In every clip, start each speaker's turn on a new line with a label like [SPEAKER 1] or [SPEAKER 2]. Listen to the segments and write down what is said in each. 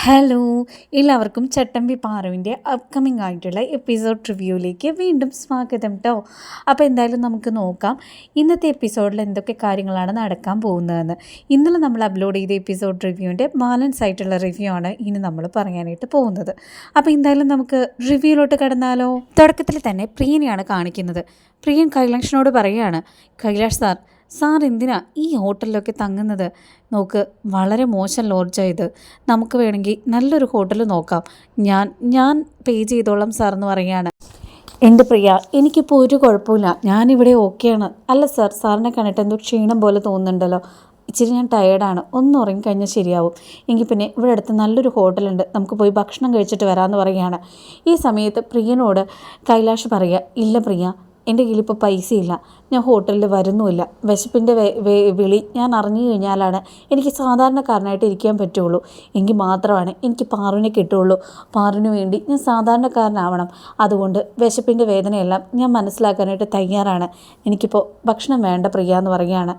[SPEAKER 1] Hello, എല്ലാവർക്കും ചട്ടമ്പി പാറുവിൻ്റെ upcoming ആയിട്ടുള്ള episode റിവ്യൂയിലേക്ക് വീണ്ടും സ്വാഗതം കേട്ടോ. അപ്പോൾ എന്തായാലും നമുക്ക് നോക്കാം ഇന്നത്തെ എപ്പിസോഡിൽ എന്തൊക്കെ കാര്യങ്ങളാണ് നടക്കാൻ പോകുന്നതെന്ന്. ഇന്നലെ നമ്മൾ അപ്ലോഡ് ചെയ്ത എപ്പിസോഡ് റിവ്യൂവിൻ്റെ ബാലൻസ് ആയിട്ടുള്ള റിവ്യൂ ആണ് ഇനി നമ്മൾ പറയാനായിട്ട് പോകുന്നത്. അപ്പോൾ എന്തായാലും നമുക്ക് റിവ്യൂയിലോട്ട് കടന്നാലോ. തുടക്കത്തിൽ തന്നെ പ്രിയനെയാണ് കാണിക്കുന്നത്. പ്രിയൻ കൈലാഷിനോട് പറയുകയാണ്, കൈലാഷ് സാർ എന്തിനാ ഈ ഹോട്ടലിലൊക്കെ തങ്ങുന്നത്? നോക്ക്, വളരെ മോശം ലോഡ്ജാണ് ഇത്. നമുക്ക് വേണമെങ്കിൽ നല്ലൊരു ഹോട്ടൽ നോക്കാം. ഞാൻ പേ ചെയ്തോളാം സാർ എന്ന് പറയുകയാണ്. എൻ്റെ പ്രിയ, എനിക്കിപ്പോൾ ഒരു കുഴപ്പമില്ല, ഞാനിവിടെ ഓക്കെയാണ്. അല്ല സാറിനെ കണ്ടിട്ട് എന്തോ ക്ഷീണം പോലെ തോന്നുന്നുണ്ടല്ലോ. ഇച്ചിരി ഞാൻ ടയേർഡാണ്, ഒന്ന് ഉറങ്ങിക്കഴിഞ്ഞാൽ ശരിയാവും. എങ്കിൽ പിന്നെ ഇവിടെ അടുത്ത് നല്ലൊരു ഹോട്ടലുണ്ട്, നമുക്ക് പോയി ഭക്ഷണം കഴിച്ചിട്ട് വരാമെന്ന് പറയുകയാണ്. ഈ സമയത്ത് പ്രിയനോട് കൈലാഷ് പറയുക, ഇല്ല പ്രിയ, എൻ്റെ കയ്യിലിപ്പോൾ പൈസയില്ല, ഞാൻ ഹോട്ടലിൽ വരുന്നുമില്ല. വിശപ്പിൻ്റെ വിളി ഞാൻ അറിഞ്ഞു കഴിഞ്ഞാലാണ് എനിക്ക് സാധാരണക്കാരനായിട്ട് ഇരിക്കാൻ പറ്റുള്ളൂ. എങ്കിൽ മാത്രമാണ് എനിക്ക് പാറുവിനെ കിട്ടുള്ളൂ. പാറുവിന് വേണ്ടി ഞാൻ സാധാരണക്കാരനാവണം. അതുകൊണ്ട് വിശപ്പിൻ്റെ വേദനയെല്ലാം ഞാൻ മനസ്സിലാക്കാനായിട്ട് തയ്യാറാണ്. എനിക്കിപ്പോൾ ഭക്ഷണം വേണ്ട പ്രിയ എന്ന് പറയുകയാണ്.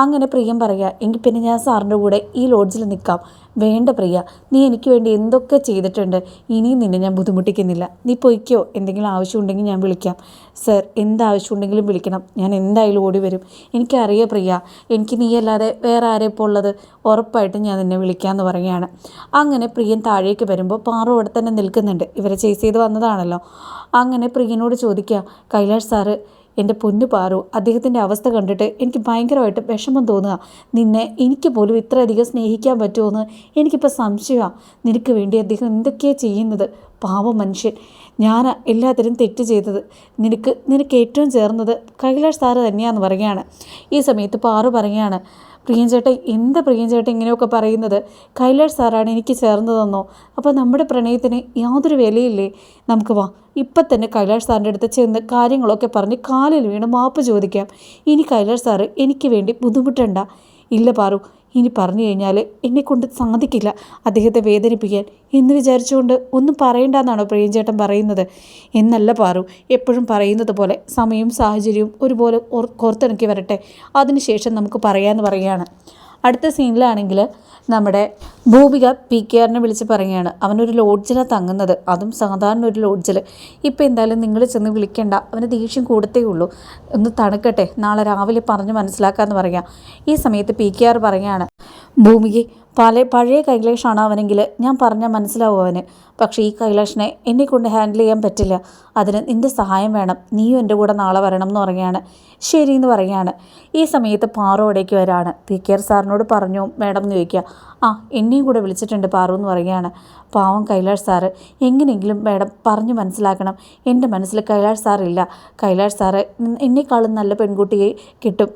[SPEAKER 1] അങ്ങനെ പ്രിയം പറയുക, എങ്കിൽ പിന്നെ ഞാൻ സാറിൻ്റെ കൂടെ ഈ ലോഡ്ജിൽ നിൽക്കാം. വേണ്ട പ്രിയ, നീ എനിക്ക് വേണ്ടി എന്തൊക്കെ ചെയ്തിട്ടുണ്ട്, ഇനിയും നിന്നെ ഞാൻ ബുദ്ധിമുട്ടിക്കുന്നില്ല. നീ പൊയ്ക്കോ, എന്തെങ്കിലും ആവശ്യമുണ്ടെങ്കിൽ ഞാൻ വിളിക്കാം. സർ, എന്താവശ്യമുണ്ടെങ്കിലും വിളിക്കണം, ഞാൻ എന്തായാലും ഓടി വരും. എനിക്കറിയാം പ്രിയ, എനിക്ക് നീ അല്ലാതെ വേറെ ആരെ ഇപ്പോൾ ഉള്ളത്, ഉറപ്പായിട്ടും ഞാൻ നിന്നെ വിളിക്കാമെന്ന് പറയുകയാണ്. അങ്ങനെ പ്രിയൻ താഴേക്ക് വരുമ്പോൾ പാറു അവിടെ തന്നെ നിൽക്കുന്നുണ്ട്. ഇവരെ ചേസ് ചെയ്ത് വന്നതാണല്ലോ. അങ്ങനെ പ്രിയനോട് ചോദിക്കുക, കൈലാഷ് സാറ്, എൻ്റെ പൊന്നു പാറു, അദ്ദേഹത്തിൻ്റെ അവസ്ഥ കണ്ടിട്ട് എനിക്ക് ഭയങ്കരമായിട്ട് വിഷമം തോന്നുക. നിന്നെ എനിക്ക് പോലും ഇത്രയധികം സ്നേഹിക്കാൻ പറ്റുമെന്ന് എനിക്കിപ്പോൾ സംശയമാണ്. നിനക്ക് വേണ്ടി അദ്ദേഹം എന്തൊക്കെയാണ് ചെയ്യുന്നത്, പാവം മനുഷ്യൻ. ഞാൻ എല്ലാത്തിനും തെറ്റ് ചെയ്തത്. നിനക്ക് ഏറ്റവും ചേർന്നത് കൈലാഷ് സാറ് തന്നെയാണെന്ന് പറയുകയാണ്. ഈ സമയത്ത് പാറു പറയുകയാണ്, പ്രിയൻചേട്ടൻ, എന്താ പ്രിയൻചേട്ടൻ ഇങ്ങനെയൊക്കെ പറയുന്നത്? കൈലാഷ് സാറാണ് എനിക്ക് ചേർന്നതെന്നോ? അപ്പോൾ നമ്മുടെ പ്രണയത്തിന് യാതൊരു വിലയില്ലേ? നമുക്ക് വാ, ഇപ്പം തന്നെ കൈലാഷ് സാറിൻ്റെ അടുത്ത് ചെന്ന് കാര്യങ്ങളൊക്കെ പറഞ്ഞ് കാലിൽ വീണ് മാപ്പ് ചോദിക്കാം. ഇനി കൈലാഷ് സാറ് എനിക്ക് വേണ്ടി ബുദ്ധിമുട്ടണ്ട. ഇല്ല പാറു, ഇനി പറഞ്ഞു കഴിഞ്ഞാൽ എന്നെക്കൊണ്ട് സാധിക്കില്ല അദ്ദേഹത്തെ വേദനിപ്പിക്കാൻ എന്ന് വിചാരിച്ചുകൊണ്ട് ഒന്നും പറയണ്ടെന്നാണോ പ്രിയൻചേട്ടൻ പറയുന്നത്? എന്നല്ല പാറു, എപ്പോഴും പറയുന്നത് പോലെ സമയവും സാഹചര്യവും ഒരുപോലെ കോർത്തിണക്കി വരട്ടെ, അതിനുശേഷം നമുക്ക് പറയാമെന്ന് പറയുകയാണ്. അടുത്ത സീനിലാണെങ്കിൽ നമ്മുടെ ഭൂമിക PKRനെ വിളിച്ച് പറയുകയാണ്, അവനൊരു ലോഡ്ജിലാണ് തങ്ങുന്നത്, അതും സാധാരണ ഒരു ലോഡ്ജിൽ. ഇപ്പോൾ എന്തായാലും നിങ്ങൾ ചെന്ന് വിളിക്കേണ്ട, അവന് ദേഷ്യം കൂടത്തേ ഉള്ളൂ, ഒന്ന് തണുക്കട്ടെ, നാളെ രാവിലെ പറഞ്ഞ് മനസ്സിലാക്കാമെന്ന് പറയാം. ഈ സമയത്ത് PKR പറയുകയാണ്, ഭൂമിക്ക് പഴയ കൈലാഷാണ് അവനെങ്കിൽ ഞാൻ പറഞ്ഞാൽ മനസ്സിലാവും അവന്. പക്ഷേ ഈ കൈലാഷിനെ എന്നെക്കൊണ്ട് ഹാൻഡിൽ ചെയ്യാൻ പറ്റില്ല, അതിന് നിൻ്റെ സഹായം വേണം, നീയും എൻ്റെ കൂടെ നാളെ വരണം എന്ന് പറയുകയാണ്. ശരിയെന്ന് പറയുകയാണ്. ഈ സമയത്ത് പാറു അവിടേക്ക് വരാണ്. PKR സാറിനോട് പറഞ്ഞു മാഡം എന്ന് ചോദിക്കുക. എന്നെയും കൂടെ വിളിച്ചിട്ടുണ്ട് പാറു എന്ന് പറയുകയാണ്. പാവം കൈലാഷ് സാറ്, എങ്ങനെയെങ്കിലും മാഡം പറഞ്ഞ് മനസ്സിലാക്കണം. എൻ്റെ മനസ്സിൽ കൈലാഷ് സാറില്ല. കൈലാഷ് സാറ് എന്നെക്കാളും നല്ല പെൺകുട്ടിയെ കിട്ടും,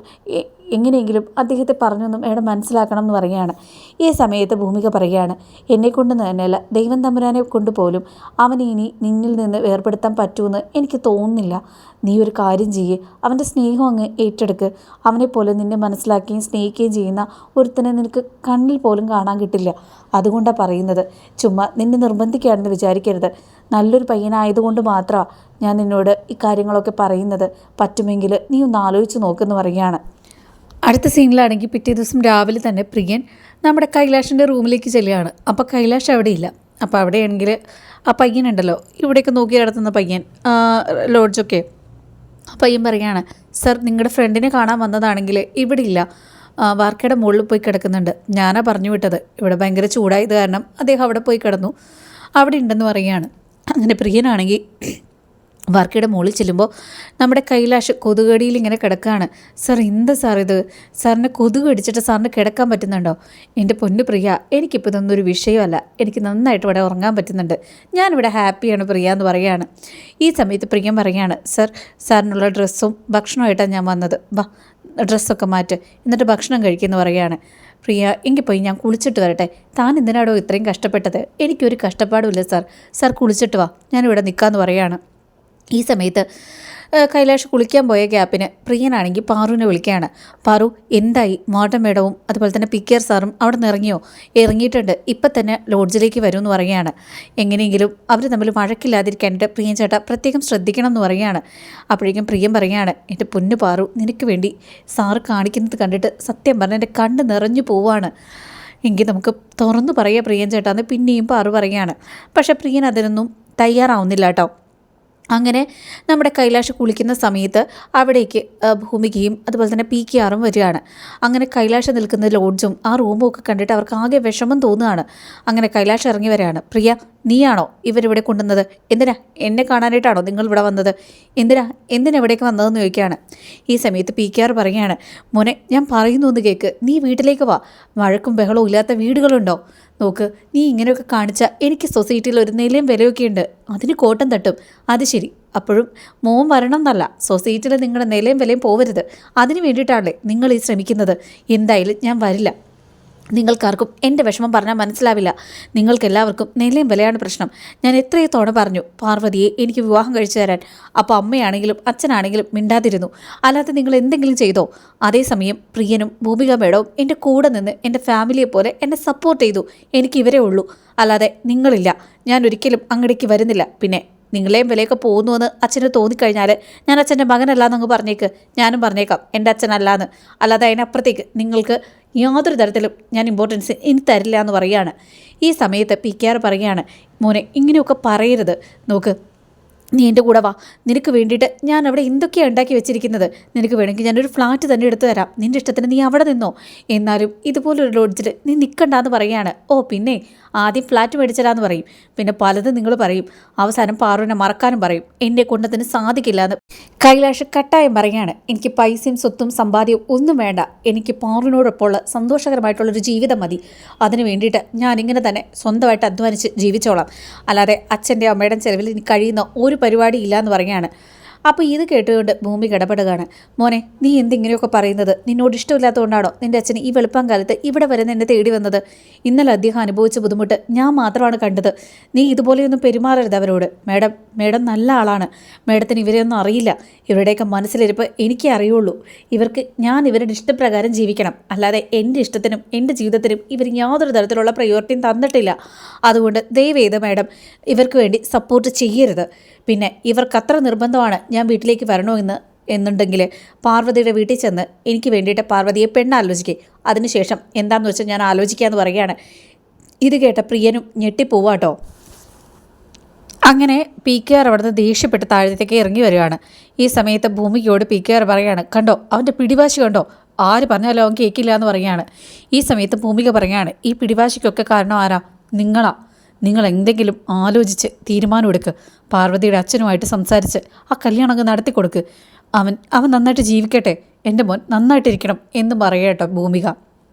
[SPEAKER 1] എങ്ങനെയെങ്കിലും അദ്ദേഹത്തെ പറഞ്ഞൊന്നും മാഡം മനസ്സിലാക്കണം എന്ന് പറയുകയാണ്. ഈ സമയത്ത് ഭൂമിക പറയുകയാണ്, എന്നെക്കൊണ്ട് തന്നെയല്ല, ദൈവം തമ്പുരാനെ കൊണ്ട് പോലും അവനെ ഇനി നിന്നിൽ നിന്ന് വേർപെടുത്താൻ പറ്റുമെന്ന് എനിക്ക് തോന്നുന്നില്ല. നീ ഒരു കാര്യം ചെയ്യേ, അവൻ്റെ സ്നേഹം അങ്ങ് ഏറ്റെടുക്ക്. അവനെപ്പോലെ നിന്നെ മനസ്സിലാക്കുകയും സ്നേഹിക്കുകയും ചെയ്യുന്ന ഒരുത്തനെ നിനക്ക് കണ്ണിൽ പോലും കാണാൻ കിട്ടില്ല. അതുകൊണ്ടാണ് പറയുന്നത്. ചുമ്മാ നിന്നെ നിർബന്ധിക്കുകയാണെന്ന് വിചാരിക്കരുത്. നല്ലൊരു പയ്യനായതുകൊണ്ട് മാത്രമാണ് ഞാൻ നിന്നോട് ഈ കാര്യങ്ങളൊക്കെ പറയുന്നത്. പറ്റുമെങ്കിൽ നീ ഒന്ന് ആലോചിച്ച് നോക്കുമെന്ന് പറയുകയാണ്. അടുത്ത സീനിലാണെങ്കിൽ പിറ്റേ ദിവസം രാവിലെ തന്നെ പ്രിയൻ നമ്മുടെ കൈലാഷിൻ്റെ റൂമിലേക്ക് ചെല്ലുകയാണ്. അപ്പോൾ കൈലാഷ് അവിടെയില്ല. അപ്പോൾ അവിടെയാണെങ്കിൽ ആ പയ്യനുണ്ടല്ലോ, ഇവിടെയൊക്കെ നോക്കി നടത്തുന്ന പയ്യൻ, ലോഡ്ജൊക്കെ, ആ പയ്യൻ പറയുകയാണ്, സർ, നിങ്ങളുടെ ഫ്രണ്ടിനെ കാണാൻ വന്നതാണെങ്കിൽ ഇവിടെ ഇല്ല, വാർക്കയുടെ മുകളിൽ പോയി കിടക്കുന്നുണ്ട്. ഞാനാ പറഞ്ഞു വിട്ടത്, ഇവിടെ ഭയങ്കര ചൂടായത് കാരണം അദ്ദേഹം അവിടെ പോയി കിടന്നു, അവിടെ ഉണ്ടെന്ന് പറയുകയാണ്. അങ്ങനെ പ്രിയനാണെങ്കിൽ വാർക്കയുടെ മുകളിൽ ചെല്ലുമ്പോൾ നമ്മുടെ കൈലാഷ് കൊതുകടിയിൽ ഇങ്ങനെ കിടക്കുകയാണ്. സാർ, എന്താ സാർ ഇത്? സാറിനെ കൊതുക് അടിച്ചിട്ട് സാറിന് കിടക്കാൻ പറ്റുന്നുണ്ടോ? എൻ്റെ പൊന്നു പ്രിയ, എനിക്കിപ്പോൾ ഇതൊന്നും ഒരു വിഷയമല്ല, എനിക്ക് നന്നായിട്ട് ഇവിടെ ഉറങ്ങാൻ പറ്റുന്നുണ്ട്, ഞാനിവിടെ ഹാപ്പിയാണ് പ്രിയ എന്ന് പറയുകയാണ്. ഈ സമയത്ത് പ്രിയം പറയുകയാണ്, സാറിനുള്ള ഡ്രസ്സും ഭക്ഷണമായിട്ടാണ് ഞാൻ വന്നത്, വാ ഡ്രസ്സൊക്കെ മാറ്റ്, എന്നിട്ട് ഭക്ഷണം കഴിക്കുമെന്ന് പറയുകയാണ്. പ്രിയ, എങ്കിൽ പോയി ഞാൻ കുളിച്ചിട്ട് വരട്ടെ. താൻ എന്തിനാടോ ഇത്രയും കഷ്ടപ്പെട്ടത്? എനിക്കൊരു കഷ്ടപ്പാടുമില്ല സാർ കുളിച്ചിട്ട് വാ, ഞാനിവിടെ നിൽക്കാമെന്ന് പറയുകയാണ്. ഈ സമയത്ത് കൈലാഷ് കുളിക്കാൻ പോയ ഗ്യാപ്പിന് പ്രിയനാണെങ്കിൽ പാറുവിനെ വിളിക്കുകയാണ്. പാറു, എന്തായി? വാർഡൻ മേഡവും അതുപോലെ തന്നെ PKR സാറും അവിടെ നിന്ന് ഇറങ്ങിയോ? ഇറങ്ങിയിട്ടുണ്ട്, ഇപ്പം തന്നെ ലോഡ്ജിലേക്ക് വരുമെന്ന് പറയുകയാണ്. എങ്ങനെയെങ്കിലും അവർ തമ്മിൽ വഴക്കില്ലാതിരിക്കാനായിട്ട് പ്രിയൻ ചേട്ടാ പ്രത്യേകം ശ്രദ്ധിക്കണം എന്ന് പറയുകയാണ്. അപ്പോഴേക്കും പ്രിയം പറയുകയാണ്, എൻ്റെ പൊന്നു പാറു, നിനക്ക് വേണ്ടി സാറ് കാണിക്കുന്നത് കണ്ടിട്ട് സത്യം പറഞ്ഞാൽ എൻ്റെ കണ്ണ് നിറഞ്ഞു പോവാണ്. എങ്കിൽ നമുക്ക് തുറന്നു പറയാം പ്രിയൻ ചേട്ടാന്ന് പിന്നെയും പാറു പറയുകയാണ്. പക്ഷേ പ്രിയൻ അതിനൊന്നും തയ്യാറാവുന്നില്ല കേട്ടോ. അങ്ങനെ നമ്മുടെ കൈലാഷ് കുളിക്കുന്ന സമയത്ത് അവിടേക്ക് ഭൂമികയും അതുപോലെ തന്നെ PKRും വരികയാണ്. അങ്ങനെ കൈലാഷ് നിൽക്കുന്ന ലോഡ്ജും ആ റൂമും ഒക്കെ കണ്ടിട്ട് അവർക്ക് ആകെ വിഷമം തോന്നുകയാണ്. അങ്ങനെ കൈലാഷ് ഇറങ്ങി വരികയാണ്. പ്രിയ, നീയാണോ ഇവരിവിടെ കൊണ്ടുവന്നത്? എന്തിനാ എന്നെ കാണാനായിട്ടാണോ നിങ്ങൾ ഇവിടെ വന്നത്? എന്തിനെവിടേക്ക് വന്നതെന്ന് ചോദിക്കുകയാണ്. ഈ സമയത്ത് PKR പറയുകയാണ്, മോനെ ഞാൻ പറയുന്നു ഒന്ന് കേൾക്ക്, നീ വീട്ടിലേക്ക് വാ. വഴക്കും ബഹളവും ഇല്ലാത്ത വീടുകളുണ്ടോ? നോക്ക്, നീ ഇങ്ങനെയൊക്കെ കാണിച്ചാൽ എനിക്ക് സൊസൈറ്റിയിൽ ഒരു നിലയും വിലയൊക്കെ ഉണ്ട്, അതിന് കോട്ടം തട്ടും. അത് ശരി, അപ്പോഴും മോൻ വരണം എന്നല്ല, സൊസൈറ്റിയിൽ നിങ്ങളുടെ നിലയും വിലയും പോവരുത്, അതിന് വേണ്ടിയിട്ടാണല്ലേ നിങ്ങൾ ഈ ശ്രമിക്കുന്നത്. എന്തായാലും ഞാൻ വരില്ല. നിങ്ങൾക്കാർക്കും എൻ്റെ വിഷമം പറഞ്ഞാൽ മനസ്സിലാവില്ല. നിങ്ങൾക്കെല്ലാവർക്കും നിലയും വിലയാണ് പ്രശ്നം. ഞാൻ എത്രയോ തവണ പറഞ്ഞു പാർവതിയെ എനിക്ക് വിവാഹം കഴിച്ചു തരാൻ. അപ്പോൾ അമ്മയാണെങ്കിലും അച്ഛനാണെങ്കിലും മിണ്ടാതിരുന്നു. അല്ലാതെ നിങ്ങൾ എന്തെങ്കിലും ചെയ്തോ? അതേസമയം പ്രിയനും ഭൂമിക മേഡവും എൻ്റെ കൂടെ നിന്ന് എൻ്റെ ഫാമിലിയെ പോലെ എന്നെ സപ്പോർട്ട് ചെയ്തു. എനിക്ക് ഇവരേ ഉള്ളൂ, അല്ലാതെ നിങ്ങളില്ല. ഞാൻ ഒരിക്കലും അങ്ങടേക്ക് വരുന്നില്ല. പിന്നെ നിങ്ങളെയും വിലയൊക്കെ പോകുന്നുവെന്ന് അച്ഛന് തോന്നിക്കഴിഞ്ഞാൽ ഞാൻ അച്ഛൻ്റെ മകനല്ലാന്നങ്ങ് പറഞ്ഞേക്ക്. ഞാനും പറഞ്ഞേക്കാം എൻ്റെ അച്ഛനല്ലാന്ന്. അല്ലാതെ അതിനപ്പുറത്തേക്ക് നിങ്ങൾക്ക് യാതൊരു തരത്തിലും ഞാൻ ഇമ്പോർട്ടൻസ് ഇനി തരില്ല എന്ന് പറയുകയാണ്. ഈ സമയത്ത് PKR പറയുകയാണ്, മോനെ ഇങ്ങനെയൊക്കെ പറയരുത്. നോക്ക്, നീ എൻ്റെ കൂടെ വാ. നിനക്ക് വേണ്ടിയിട്ട് ഞാൻ അവിടെ എന്തൊക്കെയാണ് ഉണ്ടാക്കി വെച്ചിരിക്കുന്നത്. നിനക്ക് വേണമെങ്കിൽ ഞാനൊരു ഫ്ലാറ്റ് തന്നെ എടുത്തു തരാം. നിൻ്റെ ഇഷ്ടത്തിന് നീ അവിടെ നിന്നോ. എന്നാലും ഇതുപോലൊരു ലോഡ്ജിൽ നീ നിൽക്കണ്ടെന്ന് പറയുകയാണ്. ഓ പിന്നെ ആദ്യം ഫ്ലാറ്റ് മേടിച്ചതാന്ന് പറയും, പിന്നെ പലതും നിങ്ങൾ പറയും, അവസാനം പാറുവിനെ മറക്കാനും പറയും. എന്നെ കൊണ്ടതിന് സാധിക്കില്ല എന്ന് കൈലാഷ് കട്ടായം പറയുകയാണ്. എനിക്ക് പൈസയും സ്വത്തും സമ്പാദ്യവും ഒന്നും വേണ്ട. എനിക്ക് പാറുവിനോടൊപ്പമുള്ള സന്തോഷകരമായിട്ടുള്ളൊരു ജീവിതം മതി. അതിന് വേണ്ടിയിട്ട് ഞാനിങ്ങനെ തന്നെ സ്വന്തമായിട്ട് അധ്വാനിച്ച് ജീവിച്ചോളാം. അല്ലാതെ അച്ഛൻ്റെ അമ്മയുടെ ചെലവിൽ എനിക്ക് കഴിയുന്ന ഒരു പരിപാടി ഇല്ല എന്ന് പറയുകയാണ്. അപ്പോൾ ഇത് കേട്ടുകൊണ്ട് ഭൂമി ഇടപെടുകയാണ്. മോനെ, നീ എന്തിങ്ങനെയൊക്കെ പറയുന്നത്? നിന്നോട് ഇഷ്ടമില്ലാത്തതുകൊണ്ടാണോ നിൻ്റെ അച്ഛൻ ഈ വെളുപ്പം കാലത്ത് ഇവിടെ വരെ എന്നെ തേടി വന്നത്? ഇന്നലെ അദ്ദേഹം അനുഭവിച്ച ബുദ്ധിമുട്ട് ഞാൻ മാത്രമാണ് കണ്ടത്. നീ ഇതുപോലെയൊന്നും പെരുമാറരുത് അവരോട്. മേഡം നല്ല ആളാണ്. മേഡത്തിന് ഇവരെയൊന്നും അറിയില്ല. ഇവരുടെയൊക്കെ മനസ്സിലിരിപ്പ് എനിക്കേ അറിയുള്ളൂ. ഞാൻ ഇവരുടെ ഇഷ്ടപ്രകാരം ജീവിക്കണം, അല്ലാതെ എൻ്റെ ഇഷ്ടത്തിനും എൻ്റെ ജീവിതത്തിനും ഇവർ യാതൊരു തരത്തിലുള്ള പ്രയോറിറ്റിയും തന്നിട്ടില്ല. അതുകൊണ്ട് ദയവേത് മേഡം ഇവർക്ക് വേണ്ടി സപ്പോർട്ട് ചെയ്യരുത്. പിന്നെ ഇവർക്ക് അത്ര നിർബന്ധമാണ് ഞാൻ വീട്ടിലേക്ക് എന്നുണ്ടെങ്കിൽ പാർവതിയുടെ വീട്ടിൽ ചെന്ന് എനിക്ക് വേണ്ടിയിട്ട് പാർവതിയെ പെണ്ണാലോചിക്കുക. അതിനുശേഷം എന്താണെന്ന് വെച്ചാൽ ഞാൻ ആലോചിക്കാമെന്ന് പറയുകയാണ്. ഇത് കേട്ട പ്രിയനും ഞെട്ടിപ്പോവാട്ടോ. അങ്ങനെ PKR അവിടുന്ന് ദേഷ്യപ്പെട്ട് താഴത്തേക്ക് ഇറങ്ങി വരികയാണ്. ഈ സമയത്ത് ഭൂമിക്കോട് PKR പറയുകയാണ്, കണ്ടോ അവൻ്റെ പിടിവാശി കണ്ടോ, ആര് പറഞ്ഞാലും അവൻ കേൾക്കില്ല എന്ന് പറയുകയാണ്. ഈ സമയത്ത് ഭൂമിക പറയുകയാണ്, ഈ പിടിവാശിക്കൊക്കെ കാരണം ആരാ? നിങ്ങളാ. നിങ്ങൾ എന്തെങ്കിലും ആലോചിച്ച് തീരുമാനമെടുക്ക്. പാർവതിയുടെ അച്ഛനുമായിട്ട് സംസാരിച്ച് ആ കല്യാണം അങ്ങ് നടത്തി കൊടുക്ക്. അവൻ നന്നായിട്ട് ജീവിക്കട്ടെ, എൻ്റെ മോൻ നന്നായിട്ടിരിക്കണം എന്ന് പറയട്ടോ ഭൂമിക.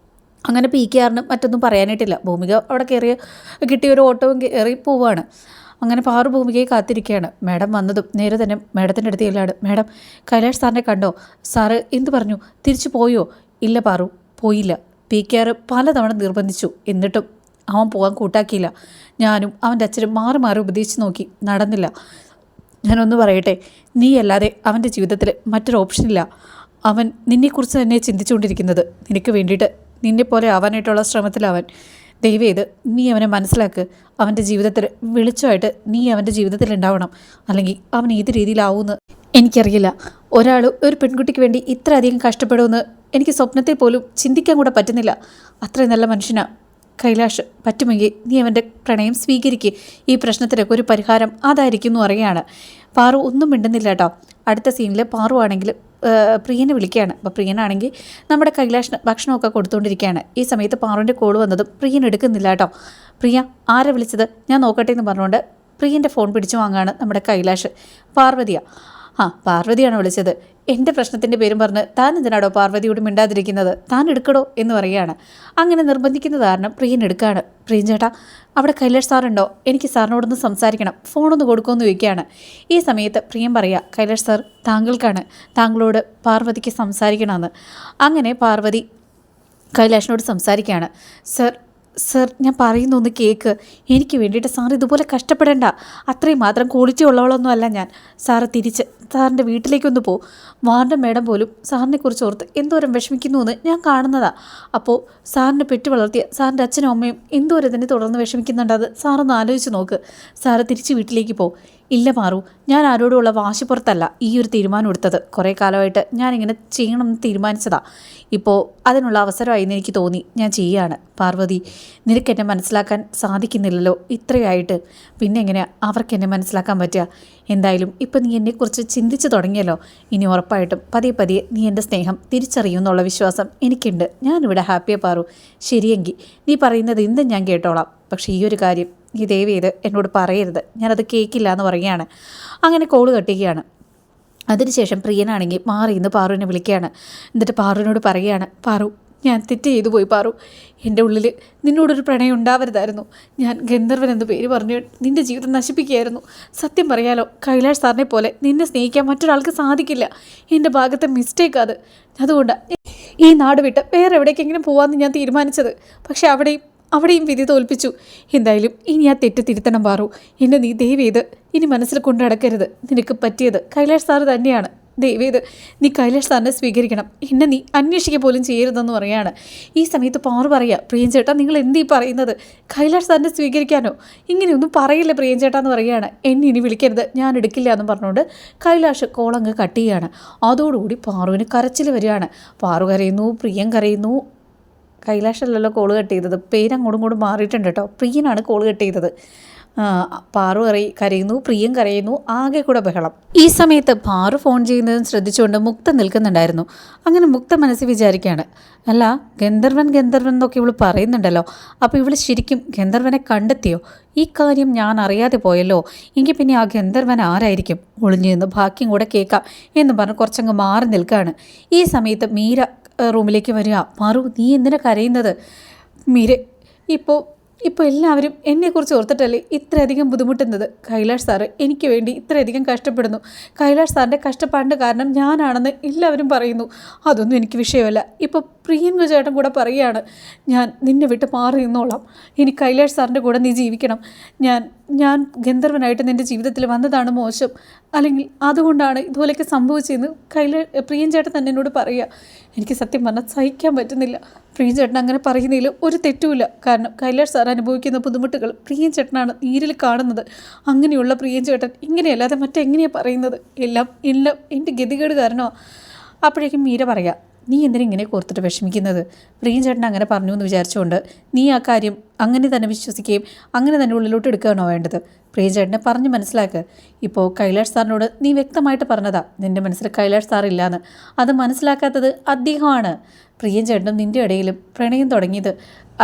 [SPEAKER 1] അങ്ങനെ PKRന് മറ്റൊന്നും പറയാനായിട്ടില്ല. ഭൂമിക അവിടെ കിട്ടിയൊരു ഓട്ടവും കയറി പോവുകയാണ്. അങ്ങനെ പാറു ഭൂമികയെ കാത്തിരിക്കുകയാണ്. മാഡം വന്നതും നേരെ തന്നെ മാഡത്തിൻ്റെ അടുത്ത് ചെല്ലാണ്. മാഡം, കൈലാഷ് സാറിനെ കണ്ടോ? സാറ് എന്ത് പറഞ്ഞു? തിരിച്ചു പോയോ? ഇല്ല പാറു, പോയില്ല. PKR പലതവണ നിർബന്ധിച്ചു, എന്നിട്ടും അവൻ പോകാൻ കൂട്ടാക്കിയില്ല. ഞാനും അവൻ്റെ അച്ഛനും മാറി മാറി ഉപദേശിച്ച് നോക്കി, നടന്നില്ല. ഞാനൊന്ന് പറയട്ടെ, നീയല്ലാതെ അവൻ്റെ ജീവിതത്തിൽ മറ്റൊരു ഓപ്ഷനില്ല. അവൻ നിന്നെക്കുറിച്ച് തന്നെ ചിന്തിച്ചുകൊണ്ടിരിക്കുന്നത്. നിനക്ക് വേണ്ടിയിട്ട് നിന്നെപ്പോലെ ആവാനായിട്ടുള്ള ശ്രമത്തിലവൻ. ദയവേത് നീ അവനെ മനസ്സിലാക്ക്. അവൻ്റെ ജീവിതത്തിൽ വെളിച്ചമായിട്ട് നീ അവൻ്റെ ജീവിതത്തിൽ ഉണ്ടാവണം. അല്ലെങ്കിൽ അവൻ ഏത് രീതിയിലാവുമെന്ന് എനിക്കറിയില്ല. ഒരു പെൺകുട്ടിക്ക് വേണ്ടി ഇത്ര അധികം കഷ്ടപ്പെടുമെന്ന് എനിക്ക് സ്വപ്നത്തിൽ പോലും ചിന്തിക്കാൻ കൂടെ പറ്റുന്നില്ല. അത്രയും നല്ല മനുഷ്യനാണ് കൈലാഷ്. പറ്റുമെങ്കിൽ നീ അവൻ്റെ പ്രണയം സ്വീകരിക്കുക. ഈ പ്രശ്നത്തിനൊക്കെ ഒരു പരിഹാരം അതായിരിക്കും എന്ന് പറയുകയാണ്. പാറു ഒന്നും മിണ്ടുന്നില്ല കേട്ടോ. അടുത്ത സീനിൽ പാറു ആണെങ്കിൽ പ്രിയനെ വിളിക്കുകയാണ്. അപ്പോൾ പ്രിയനാണെങ്കിൽ നമ്മുടെ കൈലാഷിന് ഭക്ഷണമൊക്കെ കൊടുത്തുകൊണ്ടിരിക്കുകയാണ്. ഈ സമയത്ത് പാറുവിൻ്റെ കോൾ വന്നതും പ്രിയൻ എടുക്കുന്നില്ല കേട്ടോ. പ്രിയ, ആരെ വിളിച്ചത്? ഞാൻ നോക്കട്ടെ എന്ന് പറഞ്ഞുകൊണ്ട് പ്രിയൻ്റെ ഫോൺ പിടിച്ചു വാങ്ങുകയാണ് നമ്മുടെ കൈലാഷ്. പാർവതിയാണ് വിളിച്ചത്. എൻ്റെ പ്രശ്നത്തിൻ്റെ പേരും പറഞ്ഞ് താൻ എന്തിനാടോ പാർവതിയോട് മിണ്ടാതിരിക്കുന്നത്? താൻ എടുക്കടോ എന്ന് പറയുകയാണ്. അങ്ങനെ നിർബന്ധിക്കുന്ന കാരണം പ്രിയൻ എടുക്കുകയാണ്. പ്രിയൻ ചേട്ടാ, അവിടെ കൈലാഷ് സാറുണ്ടോ? എനിക്ക് സാറിനോടൊന്ന് സംസാരിക്കണം, ഫോണൊന്ന് കൊടുക്കുമെന്ന് ചോദിക്കുകയാണ്. ഈ സമയത്ത് പ്രിയൻ പറയുക, കൈലാഷ് സാർ താങ്കൾക്കാണ്, താങ്കളോട് പാർവതിക്ക് സംസാരിക്കണമെന്ന്. അങ്ങനെ പാർവതി കൈലാഷിനോട് സംസാരിക്കുകയാണ്. സർ, സർ ഞാൻ പറയുന്നൊന്ന് കേക്ക്. എനിക്ക് വേണ്ടിയിട്ട് സാർ ഇതുപോലെ കഷ്ടപ്പെടേണ്ട. അത്രയും മാത്രം ക്വാളിറ്റി ഉള്ളവളൊന്നും അല്ല ഞാൻ. സാറ് തിരിച്ച് സാറിൻ്റെ വീട്ടിലേക്കൊന്ന് പോ. വാർഡൻ മേഡം പോലും സാറിനെക്കുറിച്ച് ഓർത്ത് എന്തോരം വിഷമിക്കുന്നു എന്ന് ഞാൻ കാണുന്നതാണ്. അപ്പോൾ സാറിനെ പെറ്റു വളർത്തിയ സാറിൻ്റെ അച്ഛനും അമ്മയും എന്തോരം ഇതിനെ തുടർന്ന് വിഷമിക്കുന്നുണ്ട്. അത് സാറൊന്ന് ആലോചിച്ച് നോക്ക്. സാറ് തിരിച്ച് വീട്ടിലേക്ക് പോ. ഇല്ല മാറൂ, ഞാൻ ആരോടുമുള്ള വാശിപ്പുറത്തല്ല ഈ ഒരു തീരുമാനം എടുത്തത്. കുറേ കാലമായിട്ട് ഞാനിങ്ങനെ ചെയ്യണമെന്ന് തീരുമാനിച്ചതാണ്. ഇപ്പോൾ അതിനുള്ള അവസരമായി എന്ന് എനിക്ക് തോന്നി, ഞാൻ ചെയ്യുകയാണ്. പാർവതി, നിനക്കെന്നെ മനസ്സിലാക്കാൻ സാധിക്കുന്നില്ലല്ലോ ഇത്രയായിട്ട്. പിന്നെ എങ്ങനെയാണ് അവർക്ക് എന്നെ മനസ്സിലാക്കാൻ പറ്റുക? എന്തായാലും ഇപ്പം നീ എന്നെക്കുറിച്ച് ചിന്തിച്ച് തുടങ്ങിയല്ലോ. ഇനി ഉറപ്പായിട്ടും പതിയെ പതിയെ നീ എൻ്റെ സ്നേഹം തിരിച്ചറിയുമെന്നുള്ള വിശ്വാസം എനിക്കുണ്ട്. ഞാനിവിടെ ഹാപ്പിയെ പാറു. ശരിയെങ്കിൽ നീ പറയുന്നത് എന്തും ഞാൻ കേട്ടോളാം. പക്ഷേ ഈ ഒരു കാര്യം നീ ദയവ് ചെയ്ത് എന്നോട് പറയരുത്. ഞാനത് കേൾക്കില്ല എന്ന് പറയുകയാണ്. അങ്ങനെ കോള് കട്ടിക്കുകയാണ്. അതിനുശേഷം പ്രിയനാണെങ്കിൽ മാറി ഇന്ന് പാറുവിനെ വിളിക്കുകയാണ്. എന്നിട്ട് പാറുവിനോട് പറയുകയാണ്, പാറു ഞാൻ തെറ്റ് ചെയ്തു പോയി പാറു. എൻ്റെ ഉള്ളിൽ നിന്നോടൊരു പ്രണയം ഉണ്ടാവരുതായിരുന്നു. ഞാൻ ഗന്ധർവൻ എന്ന് പേര് പറഞ്ഞു നിൻ്റെ ജീവിതം നശിപ്പിക്കുകയായിരുന്നു. സത്യം പറയാലോ, കൈലാഷ് സാറിനെ പോലെ നിന്നെ സ്നേഹിക്കാൻ മറ്റൊരാൾക്ക് സാധിക്കില്ല. എൻ്റെ ഭാഗത്തെ മിസ്റ്റേക്ക് അത്. അതുകൊണ്ടാണ് ഈ നാട് വിട്ട് വേറെ എവിടേക്കെങ്കിലും പോകാമെന്ന് ഞാൻ തീരുമാനിച്ചത്. പക്ഷെ അവിടെയും വിധി തോൽപ്പിച്ചു. എന്തായാലും ഇനി ആ തെറ്റ് തിരുത്തണം പാറു. എന്നെ നീ ദയവ് ചെയ്ത് ഇനി മനസ്സിൽ കൊണ്ടു നടക്കരുത്. നിനക്ക് പറ്റിയത് കൈലാഷ് സാറ് തന്നെയാണ്. ദയവ് ചെയ്ത് നീ കൈലാഷ് സാറിനെ സ്വീകരിക്കണം. എന്നെ നീ അന്വേഷിക്കുക പോലും ചെയ്യരുതെന്ന് പറയാണ്. ഈ സമയത്ത് പാറു പറയുക, പ്രിയൻ ചേട്ടാ നിങ്ങൾ എന്തീ പറയുന്നത്? കൈലാഷ് സാറിനെ സ്വീകരിക്കാനോ? ഇങ്ങനെയൊന്നും പറയില്ല പ്രിയൻ ചേട്ടാ എന്ന് പറയുകയാണ്. എന്നെ ഇനി വിളിക്കരുത്, ഞാൻ എടുക്കില്ല എന്ന് പറഞ്ഞുകൊണ്ട് കൈലാഷ് കോളങ്ങ് കട്ട് ചെയ്യുകയാണ്. അതോടുകൂടി പാറുവിന് കരച്ചിൽ വരികയാണ്. പാറു കരയുന്നു, പ്രിയൻ കരയുന്നു. കൈലാഷല്ലല്ലോ കോള് കട്ട് ചെയ്തത്, പേര് അങ്ങോട്ടും ഇങ്ങോട്ടും മാറിയിട്ടുണ്ട് കേട്ടോ. പ്രിയനാണ് കോള് കട്ട് ചെയ്തത്. പാറു കരയുന്നു, പ്രിയൻ കരയുന്നു, ആകെ കൂടെ ബഹളം. ഈ സമയത്ത് പാറു ഫോൺ ചെയ്യുന്നതും ശ്രദ്ധിച്ചുകൊണ്ട് മുക്ത നിൽക്കുന്നുണ്ടായിരുന്നു. അങ്ങനെ മുക്ത മനസ്സിൽ വിചാരിക്കുകയാണ്, അല്ല ഗന്ധർവൻ എന്നൊക്കെ ഇവൾ പറയുന്നുണ്ടല്ലോ, അപ്പോൾ ഇവൾ ശരിക്കും ഗന്ധർവനെ കണ്ടെത്തിയോ? ഈ കാര്യം ഞാൻ അറിയാതെ പോയല്ലോ. എങ്കിൽ പിന്നെ ആ ഗന്ധർവൻ ആരായിരിക്കും? ഒളിഞ്ഞു നിന്ന് ബാക്കിയും കൂടെ കേൾക്കാം എന്ന് പറഞ്ഞ് കുറച്ചങ്ങ് മാറി നിൽക്കുകയാണ്. ഈ സമയത്ത് മീര റൂമിലേക്ക് വരിക. മാറു നീ എന്തിനാ കരയുന്നത്? മീര ഇപ്പോൾ എല്ലാവരും എന്നെക്കുറിച്ച് ഓർത്തിട്ടല്ലേ ഇത്രയധികം ബുദ്ധിമുട്ടുന്നത്? കൈലാഷ് സാറ് എനിക്ക് വേണ്ടി ഇത്രയധികം കഷ്ടപ്പെടുന്നു. കൈലാഷ് സാറിൻ്റെ കഷ്ടപ്പാടിൻ്റെ കാരണം ഞാനാണെന്ന് എല്ലാവരും പറയുന്നു. അതൊന്നും എനിക്ക് വിഷയമല്ല. ഇപ്പോൾ പ്രിയൻ ചേട്ടൻ കൂടെ പറയുകയാണ്, ഞാൻ നിന്നെ വിട്ട് മാറി നിന്നോളാം. ഇനി കൈലാഷ് സാറിൻ്റെ കൂടെ നീ ജീവിക്കണം. ഞാൻ ഗന്ധർവനായിട്ട് നിൻ്റെ ജീവിതത്തിൽ വന്നതാണ് മോശം, അല്ലെങ്കിൽ അതുകൊണ്ടാണ് ഇതുപോലെയൊക്കെ സംഭവിച്ചതെന്ന് പ്രിയൻ ചേട്ടൻ തന്നെ എന്നോട് പറയുക. എനിക്ക് സത്യം പറഞ്ഞാൽ സഹിക്കാൻ പറ്റുന്നില്ല. പ്രിയൻ ചേട്ടൻ അങ്ങനെ പറയുന്നതിൽ ഒരു തെറ്റുമില്ല. കാരണം കൈലാഷ് സാർ അനുഭവിക്കുന്ന ബുദ്ധിമുട്ടുകൾ പ്രിയൻ ചേട്ടനാണ് നേരിൽ കാണുന്നത്. അങ്ങനെയുള്ള പ്രിയൻ ചേട്ടൻ ഇങ്ങനെയല്ലാതെ മറ്റെങ്ങനെയാണ് പറയുന്നത്? എല്ലാം എൻ്റെ ഗതികേട് കാരണമാണ്. അപ്പോഴേക്കും മീര പറയാം, നീ എന്തിനാ ഇങ്ങനെ കോർത്തിട്ട് വിഷമിക്കുന്നത്? പ്രിയൻ ചേട്ടൻ അങ്ങനെ പറഞ്ഞു എന്ന് വിചാരിച്ചുകൊണ്ട് നീ ആ കാര്യം അങ്ങനെ തന്നെ വിശ്വസിക്കുകയും അങ്ങനെ തന്നെ ഉള്ളിലോട്ട് എടുക്കുകയാണോ വേണ്ടത്? പ്രിയൻ ചേട്ടനെ പറഞ്ഞ് മനസ്സിലാക്കുക. ഇപ്പോൾ കൈലാഷ് സാറിനോട് നീ വ്യക്തമായിട്ട് പറഞ്ഞതാ നിൻ്റെ മനസ്സിൽ കൈലാഷ് സാറില്ലാന്ന്. അത് മനസ്സിലാക്കാത്തത് അദ്ദേഹമാണ്. പ്രിയൻ ചേട്ടനും നിൻ്റെ ഇടയിലും പ്രണയം തുടങ്ങിയത്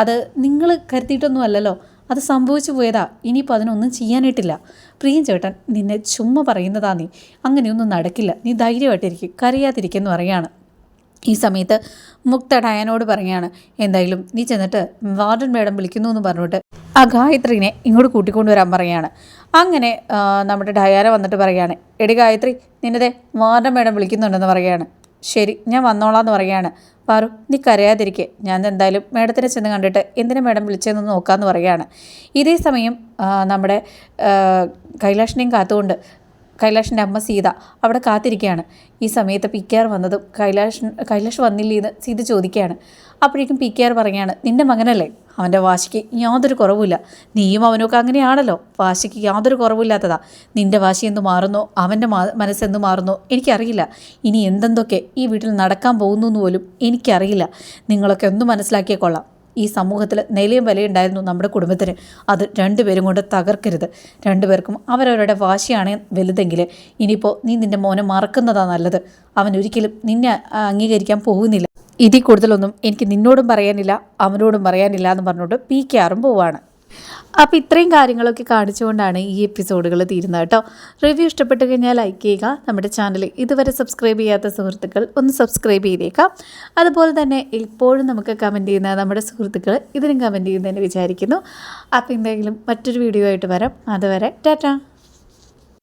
[SPEAKER 1] അത് നിങ്ങൾ കരുതിയിട്ടൊന്നും അല്ലല്ലോ, അത് സംഭവിച്ചു പോയതാ. ഇനിയിപ്പോൾ അതിനൊന്നും ചെയ്യാനായിട്ടില്ല. പ്രിയൻ ചേട്ടൻ നിന്നെ ചുമ്മാ പറയുന്നതാ. നീ അങ്ങനെയൊന്നും നടക്കില്ല, നീ ധൈര്യമായിട്ടിരിക്കും, കരയാതിരിക്കുമെന്ന് പറയാണ്. ഈ സമയത്ത് മുക്ത ഡയാനോട് പറയുകയാണ്, എന്തായാലും നീ ചെന്നിട്ട് വാർഡൻ മേഡം വിളിക്കുന്നു എന്ന് പറഞ്ഞിട്ട് ആ ഗായത്രീനെ ഇങ്ങോട്ട് കൂട്ടിക്കൊണ്ടുവരാൻ പറയുകയാണ്. അങ്ങനെ നമ്മുടെ ഡയാന വന്നിട്ട് പറയുകയാണ്, എടി ഗായത്രി നിന്നതേ വാർഡൻ മേഡം വിളിക്കുന്നുണ്ടെന്ന് പറയുകയാണ്. ശരി ഞാൻ വന്നോളാം എന്ന് പറയുകയാണ്. പാറു നീ കരയാതിരിക്കെ, ഞാൻ എന്തായാലും മേഡത്തിനെ ചെന്ന് കണ്ടിട്ട് എന്തിനാ മേഡം വിളിച്ചതെന്ന് നോക്കാമെന്ന് പറയുകയാണ്. ഇതേ സമയം നമ്മുടെ കൈലാഷിനെയും കാത്തുകൊണ്ട് കൈലാഷിൻ്റെ അമ്മ സീത അവിടെ കാത്തിരിക്കുകയാണ്. ഈ സമയത്ത് PKR വന്നതും കൈലാഷ് വന്നില്ലേന്ന് സീത ചോദിക്കുകയാണ്. അപ്പോഴേക്കും PKR പറയുകയാണ്, നിൻ്റെ മകനല്ലേ, അവൻ്റെ വാശിക്ക് യാതൊരു കുറവുമില്ല. നീയും അവനൊക്കെ അങ്ങനെയാണല്ലോ, വാശിക്ക് യാതൊരു കുറവില്ലാത്തതാ. നിൻ്റെ വാശി എന്തു മാറുന്നോ അവൻ്റെ മനസ്സെന്തു മാറുന്നോ എനിക്കറിയില്ല. ഇനി എന്തെന്തൊക്കെ ഈ വീട്ടിൽ നടക്കാൻ പോകുന്നു എന്ന് പോലും എനിക്കറിയില്ല. നിങ്ങളൊക്കെ ഒന്ന് മനസ്സിലാക്കിയേ കൊള്ളാം. ഈ സമൂഹത്തിൽ നിലയും വിലയുണ്ടായിരുന്നു നമ്മുടെ കുടുംബത്തിന്. അത് രണ്ടുപേരും കൊണ്ട് തകർക്കരുത്. രണ്ടുപേർക്കും അവരവരുടെ വാശിയാണ് വലുതെങ്കിൽ ഇനിയിപ്പോൾ നീ നിൻ്റെ മോനെ മറക്കുന്നതാണ് നല്ലത്. അവൻ ഒരിക്കലും നിന്നെ അംഗീകരിക്കാൻ പോകുന്നില്ല. ഇതിൽ കൂടുതലൊന്നും എനിക്ക് നിന്നോടും പറയാനില്ല അവനോടും പറയാനില്ല എന്ന് പറഞ്ഞുകൊണ്ട് PKRും പോവാണ്. അപ്പോൾ ഇത്രയും കാര്യങ്ങളൊക്കെ കാണിച്ചുകൊണ്ടാണ് ഈ എപ്പിസോഡുകൾ തീരുന്നത് കേട്ടോ. റിവ്യൂ ഇഷ്ടപ്പെട്ട് കഴിഞ്ഞാൽ ലൈക്ക് ചെയ്യുക. നമ്മുടെ ചാനൽ ഇതുവരെ സബ്സ്ക്രൈബ് ചെയ്യാത്ത സുഹൃത്തുക്കൾ ഒന്ന് സബ്സ്ക്രൈബ് ചെയ്തേക്കാം. അതുപോലെ തന്നെ ഇപ്പോഴും നമുക്ക് കമൻറ്റ് ചെയ്യുന്ന നമ്മുടെ സുഹൃത്തുക്കൾ ഇതിനും കമൻറ്റ് ചെയ്യുന്നതെന്ന് വിചാരിക്കുന്നു. അപ്പോൾ എന്തെങ്കിലും മറ്റൊരു വീഡിയോ ആയിട്ട് വരാം. അതുവരെ ടാറ്റാ.